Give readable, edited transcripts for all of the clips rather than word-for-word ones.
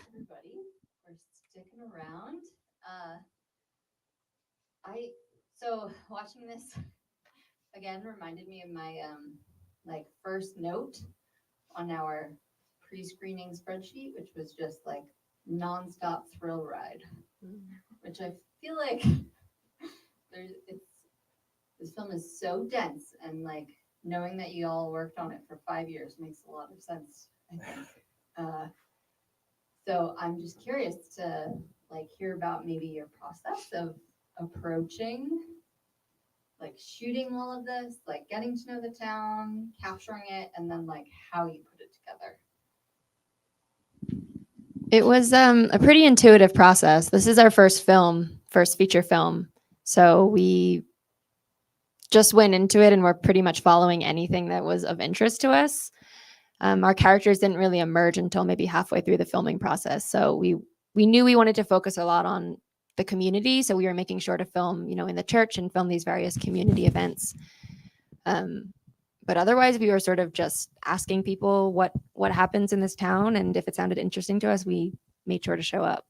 Everybody, we're sticking around. So watching this again reminded me of my like first note on our pre-screening spreadsheet, which was just like nonstop thrill ride, which I feel like this film is so dense, and like knowing that you all worked on it for 5 years makes a lot of sense, I think. So I'm just curious to like hear about maybe your process of approaching like shooting all of this, like getting to know the town, capturing it, and then like how you put it together. It was a pretty intuitive process. This is our first feature film. So we just went into it and we're pretty much following anything that was of interest to us. Our characters didn't really emerge until maybe halfway through the filming process. So we knew we wanted to focus a lot on the community. So we were making sure to film, in the church and film these various community events. But otherwise, we were sort of just asking people what happens in this town, and if it sounded interesting to us, we made sure to show up.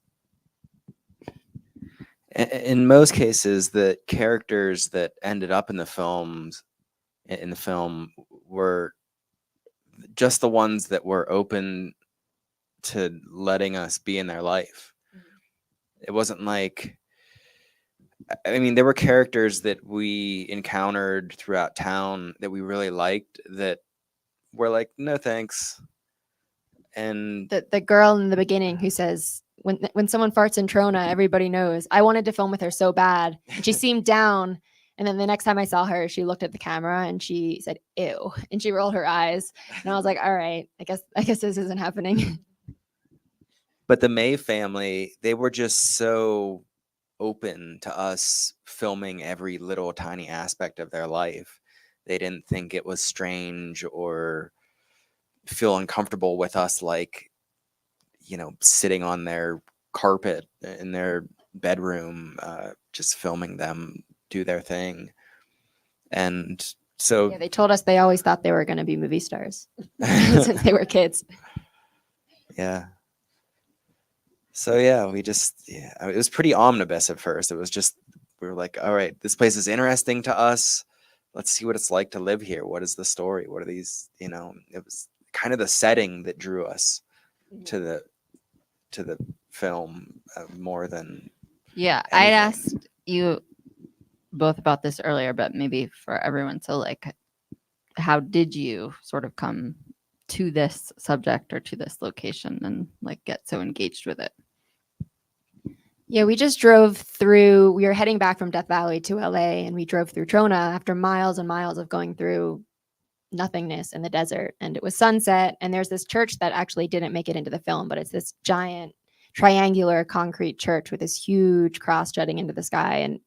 In most cases, the characters that ended up in the film were just the ones that were open to letting us be in their life. It wasn't like, I mean, there were characters that we encountered throughout town that we really liked that were like, no thanks. And the girl in the beginning who says, when someone farts in Trona, everybody knows. I wanted to film with her so bad. And she seemed down. And then the next time I saw her, she looked at the camera and she said, ew. And she rolled her eyes. And I was like, all right, I guess this isn't happening. But the May family, they were just so open to us filming every little tiny aspect of their life. They didn't think it was strange or feel uncomfortable with us, like, sitting on their carpet in their bedroom, just filming them do their thing. And so yeah, they told us they always thought they were going to be movie stars since they were kids. Yeah. So yeah, it was pretty omnibus at first. It was just, we were like, all right, this place is interesting to us. Let's see what it's like to live here. What is the story? What are these, it was kind of the setting that drew us to the film more than anything. I'd asked you both about this earlier, but maybe for everyone. So like, how did you sort of come to this subject or to this location and like get so engaged with it? Yeah, we just drove through. We were heading back from Death Valley to LA, and we drove through Trona after miles and miles of going through nothingness in the desert. And it was sunset, and there's this church that actually didn't make it into the film, but it's this giant triangular concrete church with this huge cross jutting into the sky. And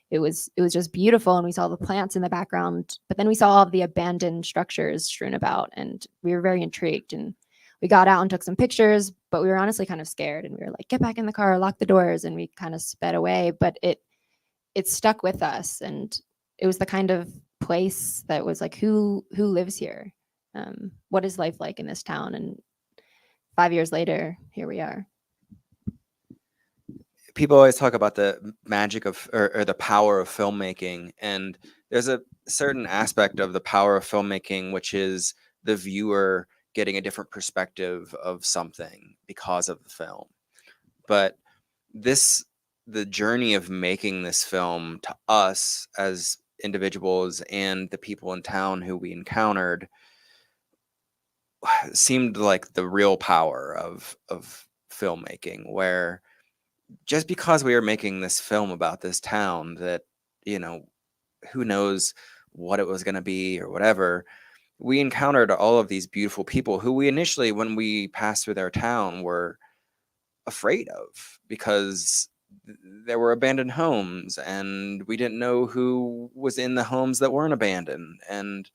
it was just beautiful. And we saw the plants in the background, but then we saw all of the abandoned structures strewn about, and we were very intrigued. And we got out and took some pictures, but we were honestly kind of scared. And we were like, get back in the car, lock the doors. And we kind of sped away, but it stuck with us. And it was the kind of place that was like, who lives here? What is life like in this town? And 5 years later, here we are. People always talk about the magic of or the power of filmmaking, and there's a certain aspect of the power of filmmaking, which is the viewer getting a different perspective of something because of the film. But the journey of making this film to us as individuals and the people in town who we encountered seemed like the real power of filmmaking, where just because we were making this film about this town that, who knows what it was going to be or whatever, we encountered all of these beautiful people who we initially, when we passed through their town, were afraid of because there were abandoned homes and we didn't know who was in the homes that weren't abandoned. And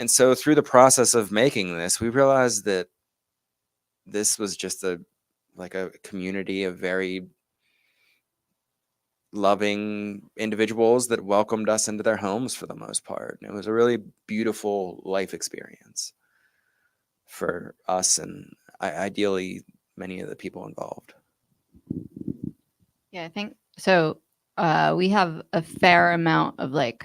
so through the process of making this, we realized that this was just a community of very loving individuals that welcomed us into their homes for the most part. And it was a really beautiful life experience for us and ideally many of the people involved. Yeah, I think so. We have a fair amount of like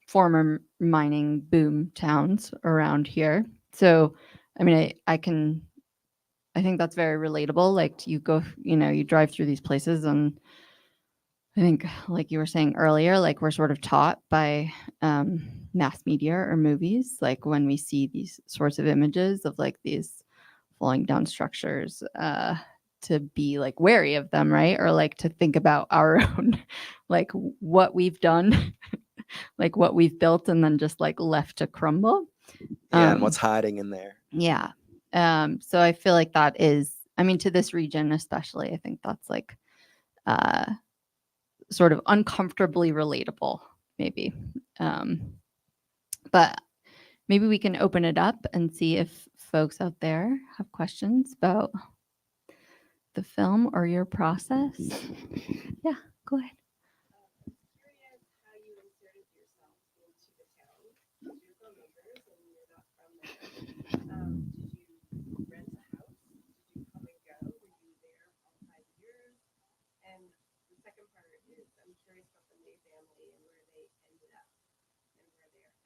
former mining boom towns around here. So, I mean, I think that's very relatable. Like you go, you drive through these places, and I think, like you were saying earlier, like we're sort of taught by mass media or movies, like when we see these sorts of images of like these falling down structures, to be like wary of them, right? Or like to think about our own, like what we've done, like what we've built and then just like left to crumble. Yeah, and what's hiding in there. Yeah. So I feel like that is, I mean, to this region especially, I think that's like sort of uncomfortably relatable, maybe. But maybe we can open it up and see if folks out there have questions about the film or your process. Yeah, go ahead. Curious how you inserted yourself into the town. You're filmmakers and you're not from there. Did you rent a house? Did you come and go? Were you there all 5 years? And the second part is I'm curious about the May family and where they ended up and where they are now.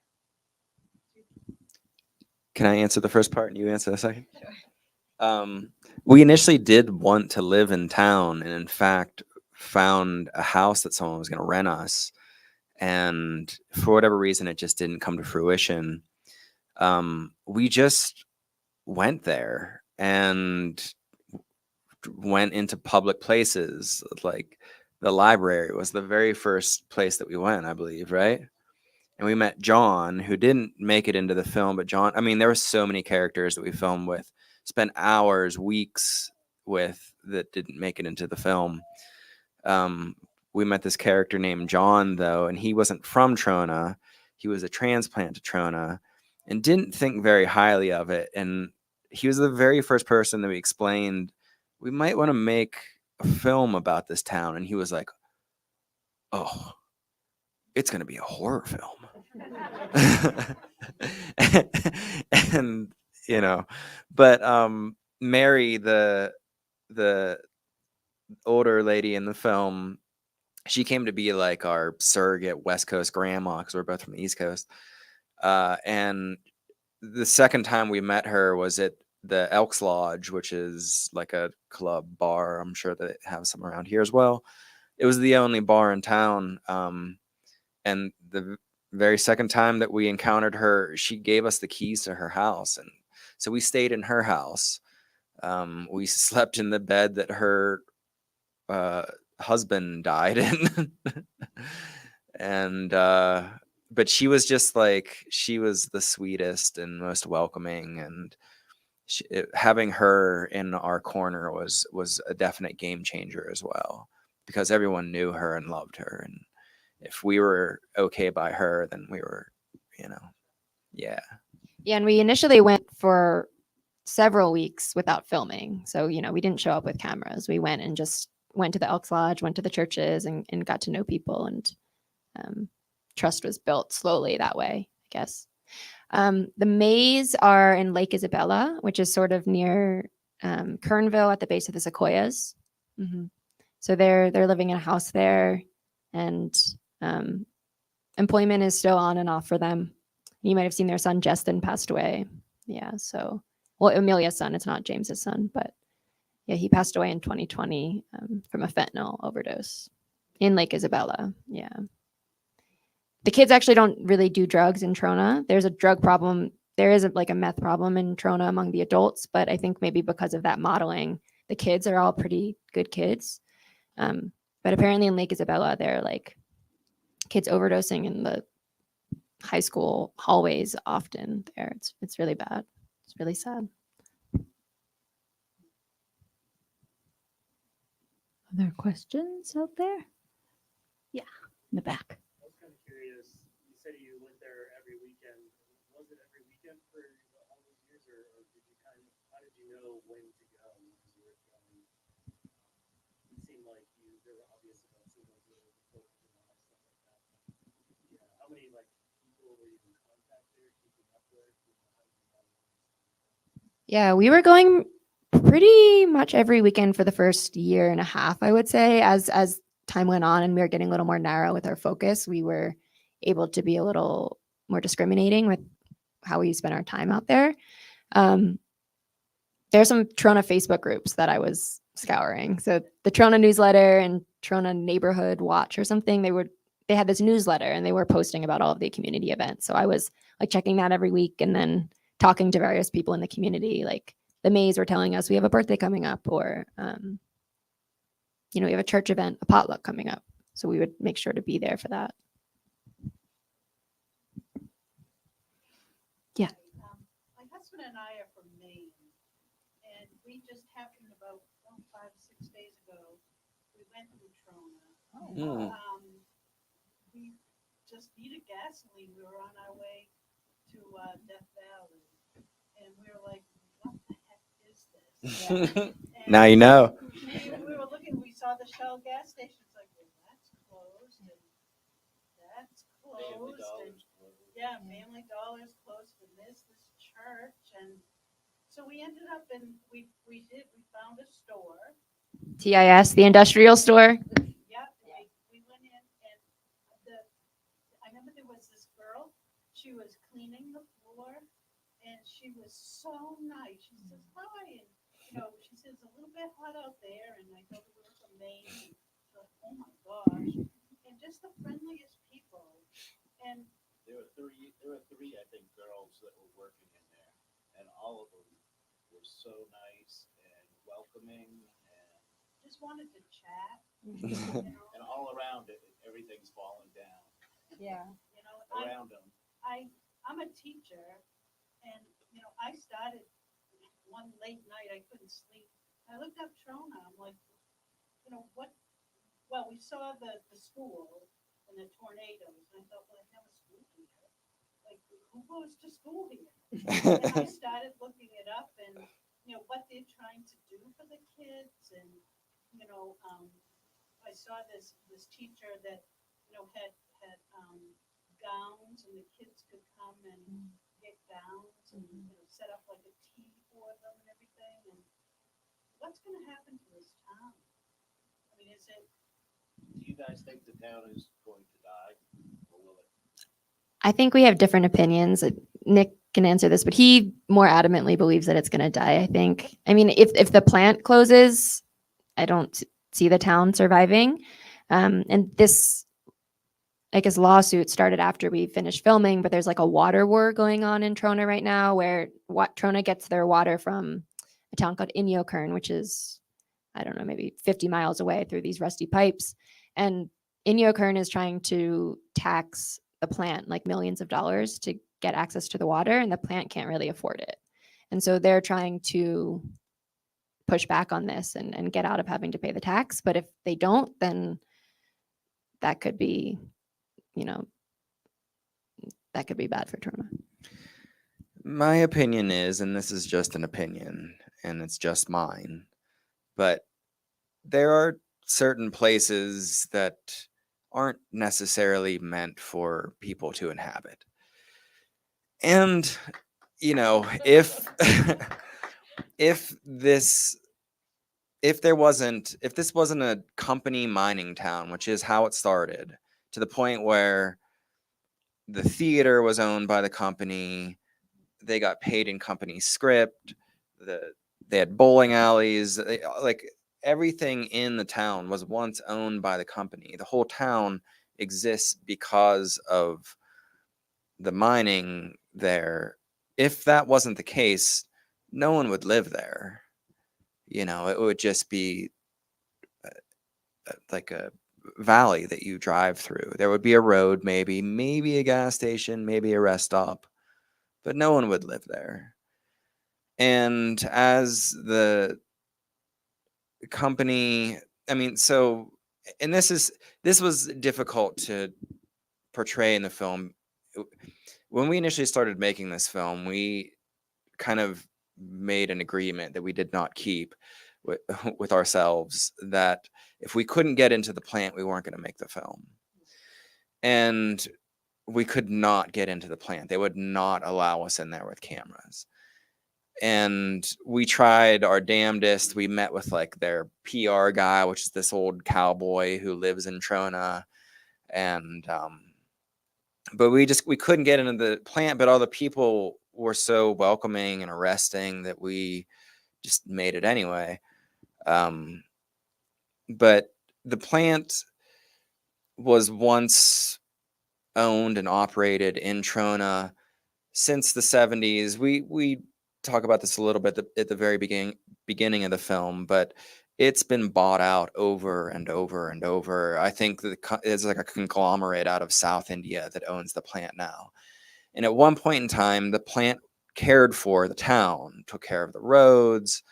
Can I answer the first part and you answer the second? Sure. We initially did want to live in town and in fact found a house that someone was going to rent us. And for whatever reason, it just didn't come to fruition. We just went there and went into public places. Like the library was the very first place that we went, I believe, right? And we met John, who didn't make it into the film, but John, I mean, there were so many characters that we filmed with, spent hours, weeks with that didn't make it into the film. We met this character named John, though, and he wasn't from Trona. He was a transplant to Trona and didn't think very highly of it. And he was the very first person that we explained, we might want to make a film about this town. And he was like, oh, it's going to be a horror film. And but Mary, the older lady in the film, she came to be like our surrogate West Coast grandma because we're both from the East Coast. And the second time we met her was at the Elks Lodge, which is like a club bar. I'm sure that they have some around here as well. It was the only bar in town. And the very second time that we encountered her, she gave us the keys to her house. And so we stayed in her house. We slept in the bed that her husband died in. And but she was just like, she was the sweetest and most welcoming. And having her in our corner was a definite game changer as well, because everyone knew her and loved her. And if we were okay by her, then we were, yeah. Yeah, and we initially went for several weeks without filming. So, we didn't show up with cameras. We went and just went to the Elks Lodge, went to the churches and got to know people. And trust was built slowly that way, I guess. The Mays are in Lake Isabella, which is sort of near Kernville at the base of the Sequoias. So they're living in a house there, and employment is still on and off for them. You might have seen their son Justin passed away. Yeah, so Amelia's son. It's not James's son, but yeah, he passed away in 2020 from a fentanyl overdose in Lake Isabella. Yeah. The kids actually don't really do drugs in Trona. There's a drug problem. There is like a meth problem in Trona among the adults, but I think maybe because of that modeling, the kids are all pretty good kids. But apparently in Lake Isabella, they're like kids overdosing in the high school hallways often there. It's really bad. It's really sad. Other questions out there? Yeah, in the back. I was kind of curious. You said you went there every weekend. Was it every weekend for all those years, or did you how did you know when to go because you were filming? It seemed like there were Yeah, we were going pretty much every weekend for the first year and a half, I would say. As time went on and we were getting a little more narrow with our focus, we were able to be a little more discriminating with how we spent our time out there. Um, there's some Trona Facebook groups that I was scouring. So the Trona newsletter and Trona neighborhood watch or something, they had this newsletter and they were posting about all of the community events. So I was like checking that every week and then talking to various people in the community. Like the Mays were telling us we have a birthday coming up, or we have a church event, a potluck coming up. So we would make sure to be there for that. My husband and I are from Maine, and we just happened about 5-6 days ago. We went through Trona. Mm. We just needed gasoline. We were on our way to Death Valley, and we were like, "What the heck is this?" Now you know. We were looking. We saw the Shell gas station. It's like, well, that's closed, and that's closed, and yeah, Family Dollar's closed, and this church, and so we ended up in we found a store. TIS, the industrial store. Yeah, we went in, and I remember there was this girl. She was cleaning the floor, and she was so nice. She says hi, and she says a little bit hot out there, and I told her we were from Maine. And she's like, oh my gosh, and just the friendliest people, and. There were three, I think, girls that were working in there, and all of them were so nice and welcoming, and Just wanted to chat. and all around it, everything's falling down Yeah. around them. I'm a teacher, and I started one late night. I couldn't sleep. I looked up Trona. I'm like, what? Well, we saw the school and the tornadoes, and I thought, well, I have a school here. Like, who goes to school here? And I started looking it up, and what they're trying to do for the kids, and I saw this teacher that had gowns, and the kids could come and get gowns and set up like a tea for them and everything. And what's going to happen to this town? I mean, is it? Do you guys think the town is going to die, or will it? I think we have different opinions. Nick can answer this, but he more adamantly believes that it's going to die. I think. I mean, if the plant closes, I don't see the town surviving. And this, I guess, lawsuit started after we finished filming, but there's like a water war going on in Trona right now, where Trona gets their water from a town called Inyokern, which is, I don't know, maybe 50 miles away through these rusty pipes. And Inyokern is trying to tax the plant like millions of dollars to get access to the water, and the plant can't really afford it. And so they're trying to push back on this and get out of having to pay the tax. But if they don't, then that could be, that could be bad for Trona. My opinion is, and this is just an opinion, and it's just mine, but there are certain places that aren't necessarily meant for people to inhabit. And, if this wasn't a company mining town, which is how it started, to the point where the theater was owned by the company, they got paid in company script, they had bowling alleys, like everything in the town was once owned by the company. The whole town exists because of the mining there. If that wasn't the case, no one would live there. It would just be like a valley that you drive through. There would be a road, maybe a gas station, maybe a rest stop, but no one would live there. And as the company, and this was difficult to portray in the film. When we initially started making this film, we kind of made an agreement that we did not keep with ourselves, that if we couldn't get into the plant, we weren't going to make the film. And we could not get into the plant. They would not allow us in there with cameras. and we tried our damnedest. We met with like their PR guy, which is this old cowboy who lives in Trona, and but we couldn't get into the plant. But all the people were so welcoming and arresting that we just made it anyway. But the plant was once owned and operated in Trona since the 70s. We talk about this a little bit at the very beginning of the film, but it's been bought out over and over and over. I think that it's like a conglomerate out of South India that owns the plant now. And at one point in time, the plant cared for the town, took care of the roads.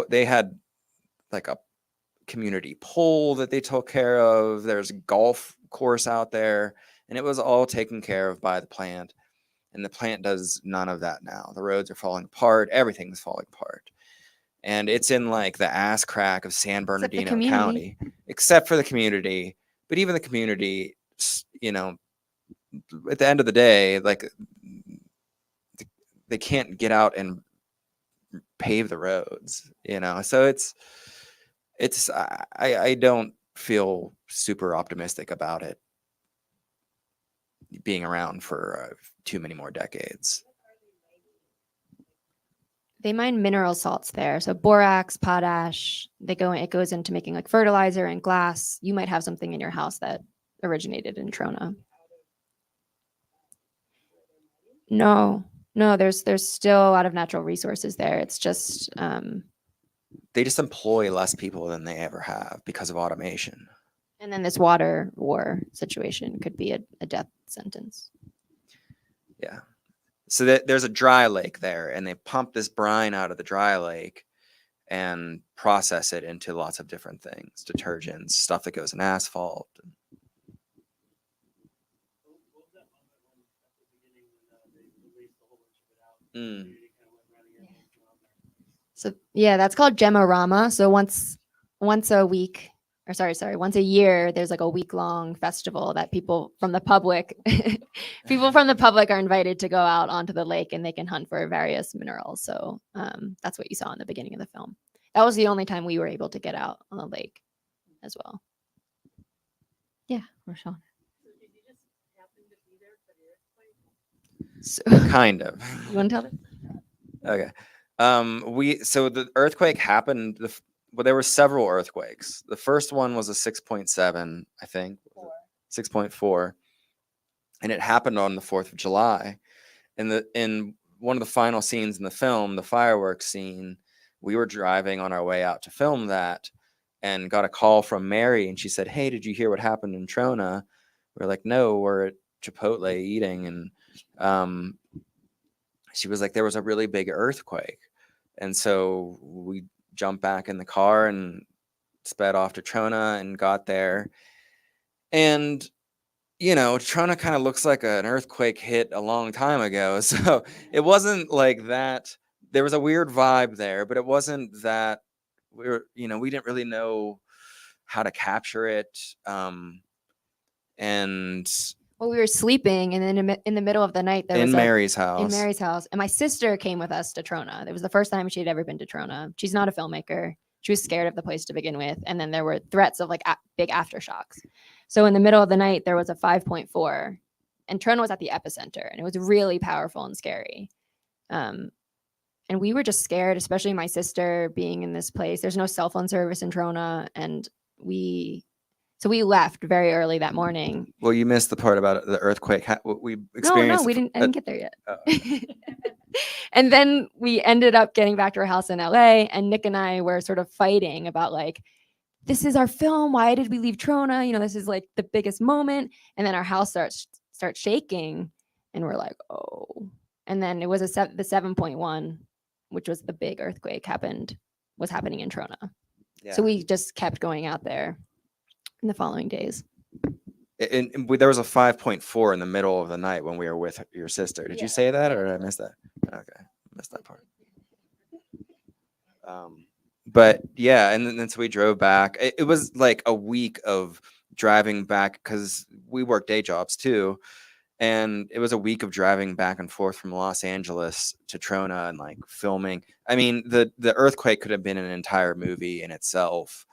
They had like a community pool that they took care of. There's a golf course out there, and it was all taken care of by the plant. And the plant does none of that now. The roads are falling apart. Everything's falling apart. And it's in like the ass crack of San Bernardino County, except for the community. But even the community, you know, at the end of the day, like they can't get out and pave the roads, you know? So I don't feel super optimistic about it being around for too many more decades. They mine mineral salts there. So borax, potash, it goes into making like fertilizer and glass. You might have something in your house that originated in Trona. No, there's still a lot of natural resources there. It's just they just employ less people than they ever have because of automation. And then this water war situation could be a death sentence. Yeah. So there's a dry lake there, and they pump this brine out of the dry lake and process it into lots of different things, detergents, stuff that goes in asphalt. So yeah, that's called Gemorama. So once a week, or sorry, once a year, there's like a week-long festival that people from the public are invited to go out onto the lake, and they can hunt for various minerals. So that's what you saw in the beginning of the film. That was the only time we were able to get out on the lake as well. Yeah, Rochelle. Did you just happen to be there for the earthquake? So, Kind of. you want to tell them? Okay. So the earthquake happened. Well, there were several earthquakes. The first one was a 6.7, I think. 6.4, and it happened on the 4th of July. In one of the final scenes in the film, the fireworks scene, we were driving on our way out to film that, and got a call from Mary, and she said, "Hey, did you hear what happened in Trona?" We're like, "No, we're at Chipotle eating," and she was like, "There was a really big earthquake," and so we jumped back in the car and sped off to Trona and got there. And, you know, Trona kind of looks like an earthquake hit a long time ago. So it wasn't like that. There was a weird vibe there, but it wasn't that we didn't really know how to capture it. And Well, we were sleeping, and then in the middle of the night, there in was Mary's house. in Mary's house, and my sister came with us to Trona. It was the first time she'd ever been to Trona. She's not a filmmaker. She was scared of the place to begin with, and then there were threats of like big aftershocks. So in the middle of the night, there was a 5.4, and Trona was at the epicenter, and it was really powerful and scary. And we were just scared, especially my sister being in this place. There's no cell phone service in Trona, and we left very early that morning. Well, you missed the part about the earthquake. We experienced. No, we didn't. I didn't get there yet. Oh. And then we ended up getting back to our house in LA, and Nick and I were sort of fighting about like, this is our film. Why did we leave Trona? You know, this is like the biggest moment. And then our house starts shaking, and we're like, oh. And then it was the 7.1, which was the big earthquake was happening in Trona. Yeah. So we just kept going out there in the following days. And there was a 5.4 in the middle of the night when we were with your sister. Did you say that, or did I miss that? Okay, missed that part. But yeah, and then so we drove back. It was like a week of driving back because we work day jobs too, And it was a week of driving back and forth from Los Angeles to Trona and like filming. I mean, the earthquake could have been an entire movie in itself.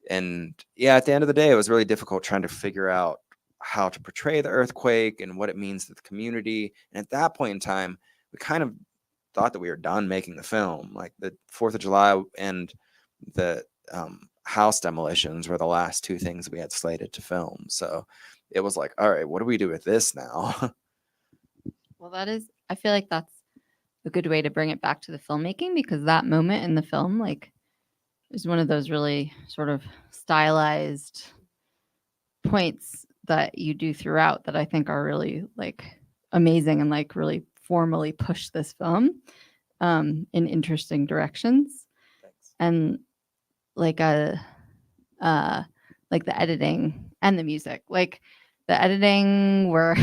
And yeah, at the end of the day, it was really difficult trying to figure out how to portray the earthquake and what it means to the community. And at that point in time, we kind of thought that we were done making the film. Like the 4th of July and the house demolitions were the last two things we had slated to film. So it was like, all right, what do we do with this now? Well, I feel like that's a good way to bring it back to the filmmaking, because that moment in the film, like, is one of those really sort of stylized points that you do throughout that I think are really like amazing and like really formally push this film in interesting directions. Thanks. And like like the editing and the music, like the editing were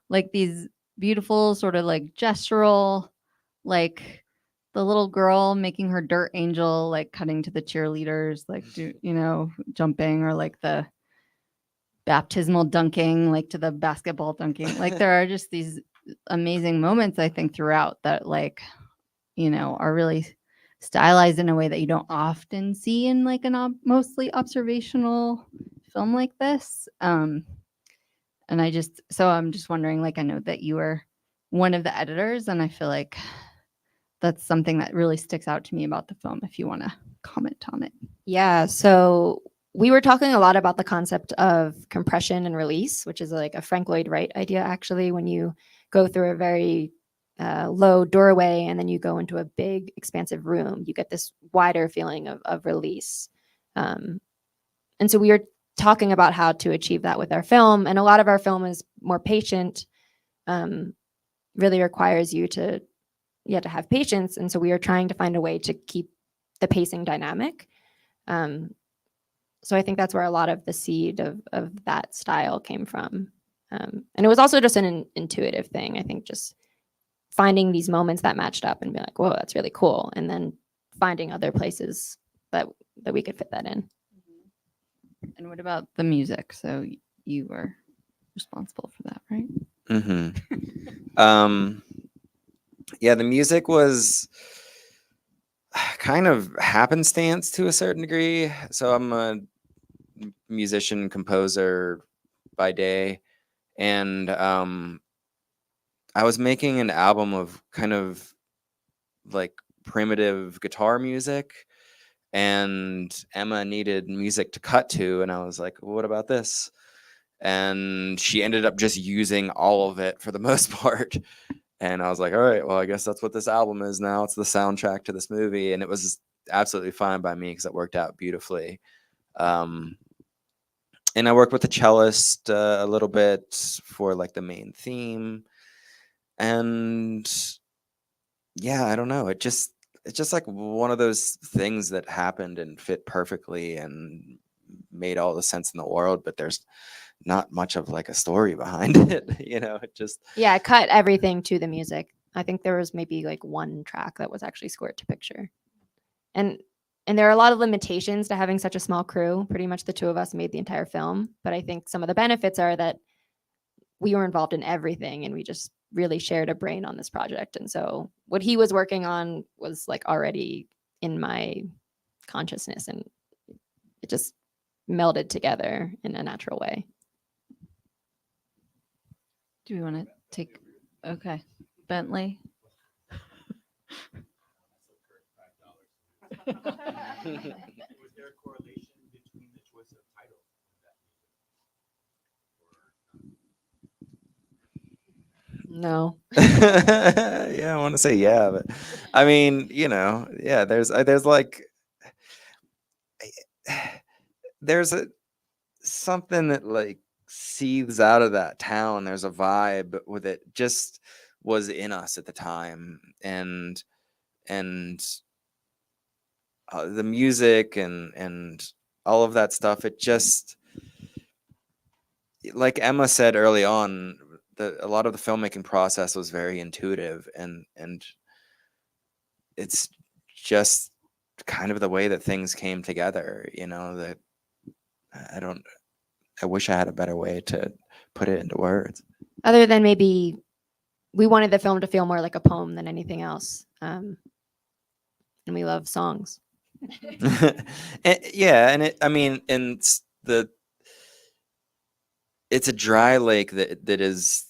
like these beautiful sort of like gestural, like the little girl making her dirt angel, like cutting to the cheerleaders, like jumping, or like the baptismal dunking, like to the basketball dunking. Like there are just these amazing moments, I think, throughout that like, are really stylized in a way that you don't often see in like mostly observational film like this. And I'm just wondering, like, I know that you were one of the editors, and I feel like that's something that really sticks out to me about the film, if you want to comment on it. Yeah, so we were talking a lot about the concept of compression and release, which is like a Frank Lloyd Wright idea, actually, when you go through a very low doorway and then you go into a big, expansive room, you get this wider feeling of release. And so we were talking about how to achieve that with our film. And a lot of our film is more patient, really requires you to have patience. And so we are trying to find a way to keep the pacing dynamic. So I think that's where a lot of the seed of that style came from. And it was also just an intuitive thing. I think just finding these moments that matched up and being like, whoa, that's really cool. And then finding other places that we could fit that in. And what about the music? So you were responsible for that, right? Mm-hmm. Yeah, the music was kind of happenstance to a certain degree. So I'm a musician, composer by day, and I was making an album of kind of like primitive guitar music, and Emma needed music to cut to, and I was like, what about this? And she ended up just using all of it for the most part. And I was like, all right, well, I guess that's what this album is now. It's the soundtrack to this movie. And it was absolutely fine by me because it worked out beautifully. And I worked with the cellist a little bit for like the main theme. And yeah, I don't know. It's just like one of those things that happened and fit perfectly and made all the sense in the world, but there's not much of like a story behind it. It just, Yeah, I cut everything to the music. I think there was maybe like one track that was actually scored to picture. And there are a lot of limitations to having such a small crew. Pretty much the two of us made the entire film. But I think some of the benefits are that we were involved in everything and we just really shared a brain on this project. And so what he was working on was like already in my consciousness, and it just melded together in a natural way. Do we want to take? Okay, Bentley. Was there a correlation between the choice of title and that No. yeah, I want to say yeah, but I mean, yeah, there's like there's something that like seethes out of that town. There's a vibe with it, just was in us at the time, and the music and all of that stuff. It just, like Emma said early on, a lot of the filmmaking process was very intuitive, and it's just kind of the way that things came together. That I wish I had a better way to put it into words. other than maybe we wanted the film to feel more like a poem than anything else. And we love songs. Yeah, and I mean, and it's a dry lake that is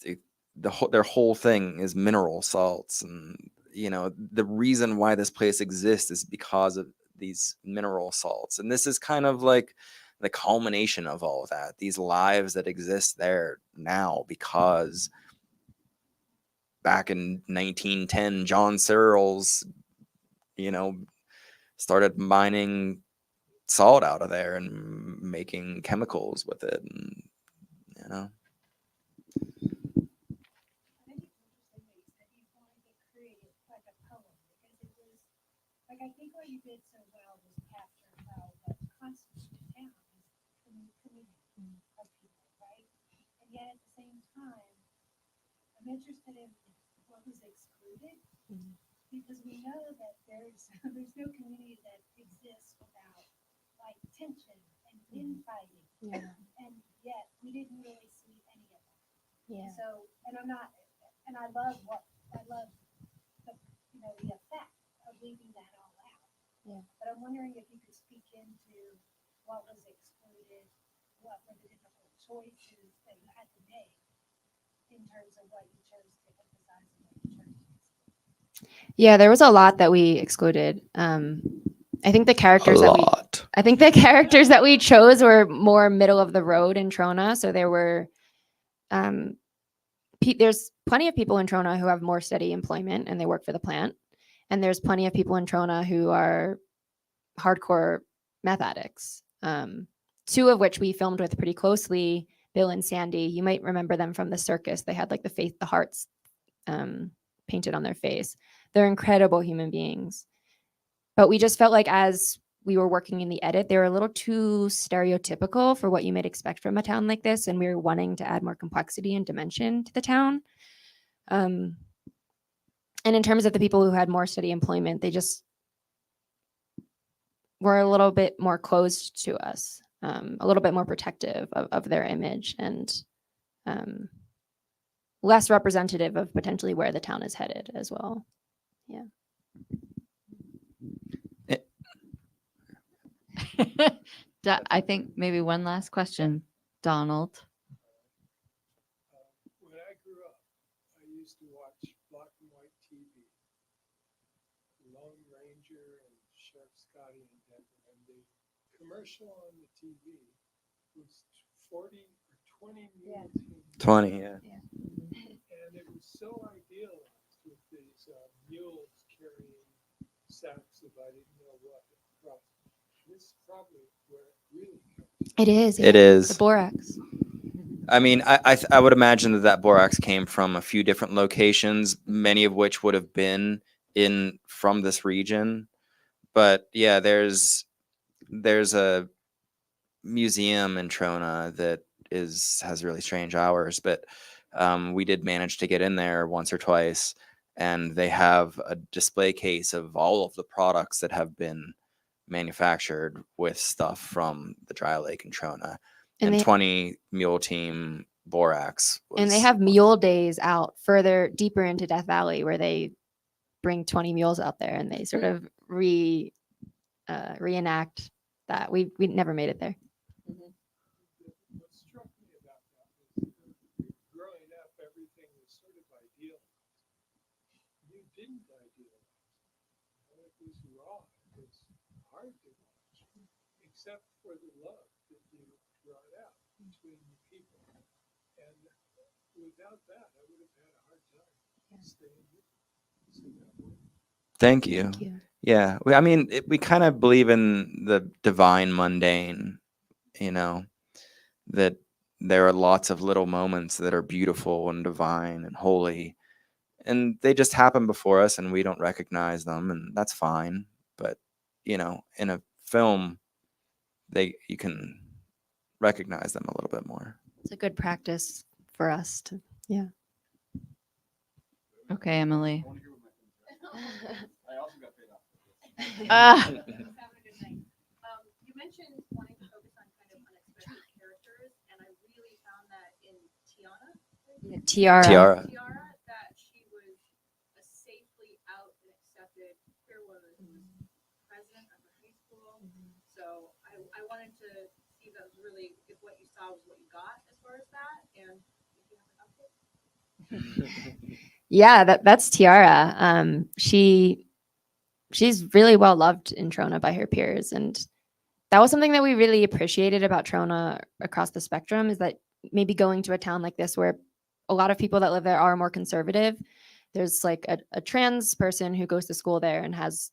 their whole thing is mineral salts, and the reason why this place exists is because of these mineral salts, and this is kind of like the culmination of all of that. These lives that exist there now because back in 1910, John Searles, started mining salt out of there and making chemicals with it, and you know. I think it's interesting that you said you wanted to create like a poem because it was like I think what you did so well was capture how the concept of town is community of people, right? And yet at the same time, I'm interested in what was excluded because we know that there's there's no community that exists without like tension and infighting, and yet we didn't really see any of that. Yeah. So, and I'm not, and I love the, the effect of leaving that all out. Yeah. But I'm wondering if you could speak into what was excluded, what were the difficult choices that you had to make in terms of what you chose to emphasize and what you chose to exclude. Yeah, there was a lot that we excluded. I think the characters I think the characters that we chose were more middle of the road in Trona. So there were, there's plenty of people in Trona who have more steady employment and they work for the plant. And there's plenty of people in Trona who are hardcore meth addicts. Two of which we filmed with pretty closely, Bill and Sandy. You might remember them from the circus. They had like the hearts painted on their face. They're incredible human beings. But we just felt like as we were working in the edit, they were a little too stereotypical for what you might expect from a town like this. And we were wanting to add more complexity and dimension to the town. And in terms of the people who had more steady employment, they just were a little bit more closed to us, a little bit more protective of their image and less representative of potentially where the town is headed as well. Yeah. I think maybe one last question, Donald. When I grew up, I used to watch black and white TV, Lone Ranger and Sheriff Scotty and Denver, and the commercial on the TV was 40 or 20 mule teams. 20, yeah. And it was so idealized with these mules carrying sacks of I didn't know what across. This is probably where it really comes. It is. It is. The borax. I mean, I would imagine that borax came from a few different locations, many of which would have been from this region. But yeah, there's a museum in Trona that has really strange hours, but we did manage to get in there once or twice, and they have a display case of all of the products that have been manufactured with stuff from the dry lake in Trona. And 20 mule team borax. And they have mule days out further deeper into Death Valley where they bring 20 mules out there and they sort of reenact that. We never made it there. What struck me about that was growing up, everything was sort of idealized. You didn't idealize. It was raw. It was hard to watch, except for the love that you brought out between the people. And without that, I would have had a hard time staying with you. So that way. Thank you. Yeah, I mean, we kind of believe in the divine mundane, that there are lots of little moments that are beautiful and divine and holy, and they just happen before us and we don't recognize them, and that's fine. But, in a film, you can recognize them a little bit more. It's a good practice for us to, yeah. Okay, Emily. I also got paid off. Having a good night. You mentioned wanting to focus on kind of unexpected characters, and I really found that in Tiana. Tiara. Tiara. Tiara, that she was a safely out and accepted queer woman who was president of her high school. So I wanted to see if that was really, if what you saw was what you got as far as that, and if you have an update. Yeah, that's Tiara. She's really well loved in Trona by her peers, and that was something that we really appreciated about Trona across the spectrum, is that maybe going to a town like this where a lot of people that live there are more conservative. There's like a trans person who goes to school there and has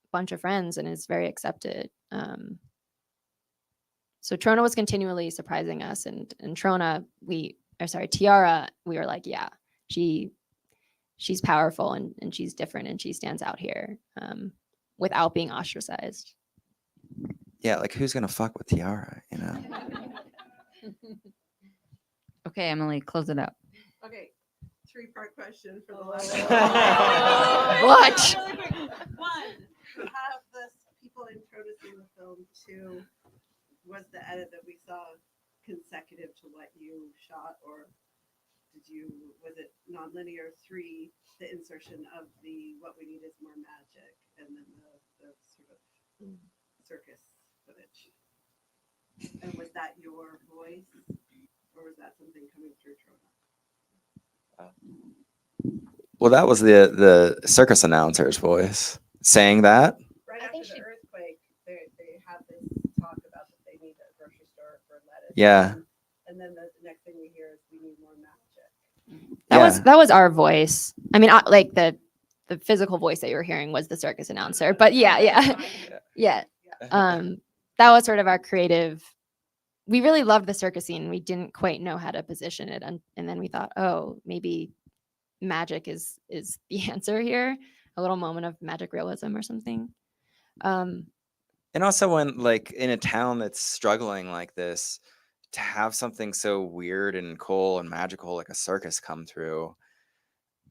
a bunch of friends and is very accepted. So Trona was continually surprising us, and Tiara, we were like, yeah, she's powerful and she's different and she stands out here without being ostracized. Yeah, like who's gonna fuck with Tiara? You know. Okay, Emily, close it up. Okay, 3-part question for the last. What? Really quick. One, have the people in Trona seen the film? 2, was the edit that we saw consecutive to what you shot, or was it nonlinear? 3, the insertion of the what we need is more magic, and then the sort of circus footage. And was that your voice, or was that something coming through Trona? Well, that was the circus announcer's voice saying that. Right I after think the she- earthquake, they have this talk about that they need a grocery store for lettuce. Yeah. And then the next thing we hear is we need more magic. That was our voice. I mean, like the physical voice that you were hearing was the circus announcer, but yeah. That was sort of our creative. We really loved the circus scene. We didn't quite know how to position it, and then we thought, oh, maybe magic is the answer here. A little moment of magic realism or something. And also when like in a town that's struggling like this, to have something so weird and cool and magical like a circus come through.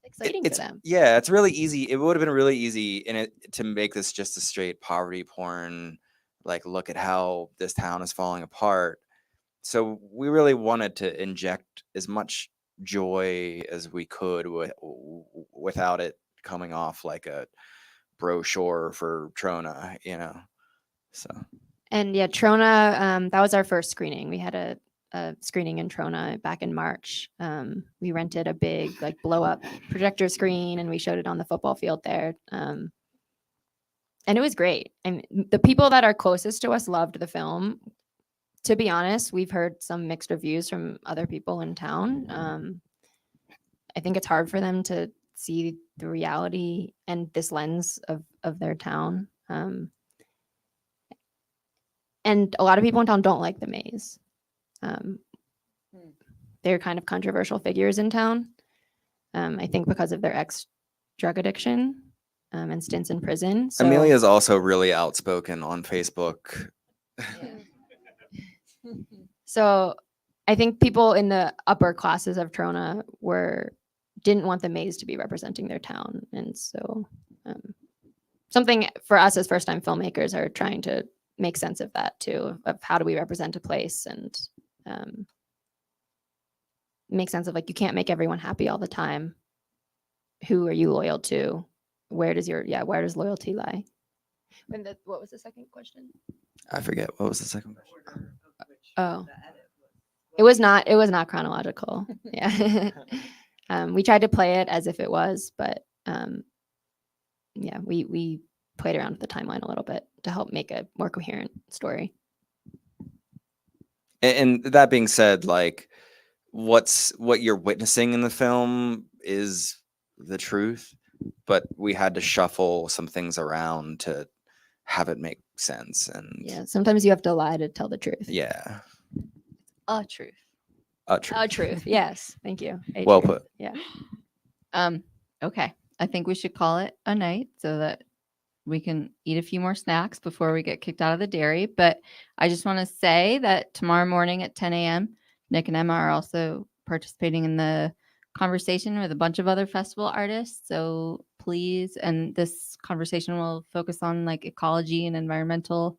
Exciting for them. Yeah, it's really easy. It would have been really easy in it to make this just a straight poverty porn, like look at how this town is falling apart. So we really wanted to inject as much joy as we could without it coming off like a brochure for Trona, you know. So And yeah, Trona, that was our first screening. We had a screening in Trona back in March. We rented a big like blow up projector screen and we showed it on the football field there. And it was great. And the people that are closest to us loved the film. To be honest, we've heard some mixed reviews from other people in town. I think it's hard for them to see the reality and this lens of their town. And a lot of people in town don't like the maze. They're kind of controversial figures in town. I think because of their ex-drug addiction and stints in prison. So, Amelia is also really outspoken on Facebook. So I think people in the upper classes of Trona didn't want the maze to be representing their town. And so something for us as first-time filmmakers are trying to make sense of that too, of how do we represent a place and make sense of like, you can't make everyone happy all the time. Who are you loyal to? Where does loyalty lie? And what was the second question? I forget. What was the second question? Order of which Oh. the edit was. It was not chronological. Yeah. We tried to play it as if it was, but yeah, we played around with the timeline a little bit to help make a more coherent story. And that being said, like what you're witnessing in the film is the truth, but we had to shuffle some things around to have it make sense. And Yeah, sometimes you have to lie to tell the truth. yeah, A truth. a truth. A truth. Yes. Thank you. A Well truth. put. Yeah. Okay. I think we should call it a night so that we can eat a few more snacks before we get kicked out of the dairy. But I just want to say that tomorrow morning at 10 a.m., Nick and Emma are also participating in the conversation with a bunch of other festival artists. So please, and this conversation will focus on like ecology and environmental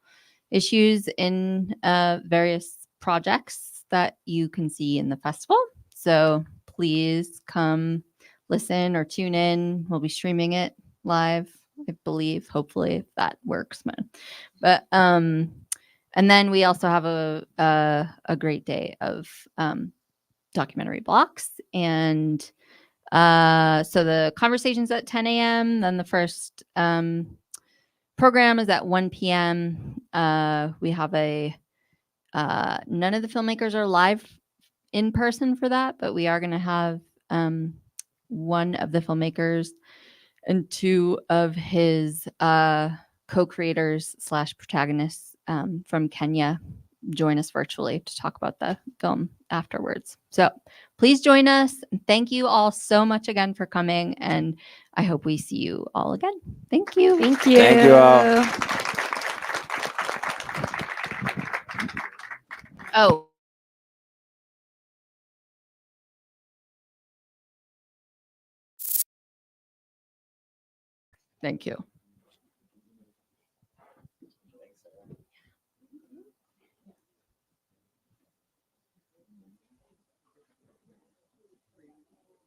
issues in various projects that you can see in the festival. So please come listen or tune in. We'll be streaming it live, I believe, hopefully, if that works, man. But and then we also have a great day of documentary blocks. And so the conversation's at 10 a.m. Then the first program is at 1 p.m. We have none of the filmmakers are live in person for that, but we are going to have one of the filmmakers and two of his co-creators / protagonists from Kenya join us virtually to talk about the film afterwards. So please join us. Thank you all so much again for coming, and I hope we see you all again. Thank you. Thank you. Thank you all. Oh. Thank you.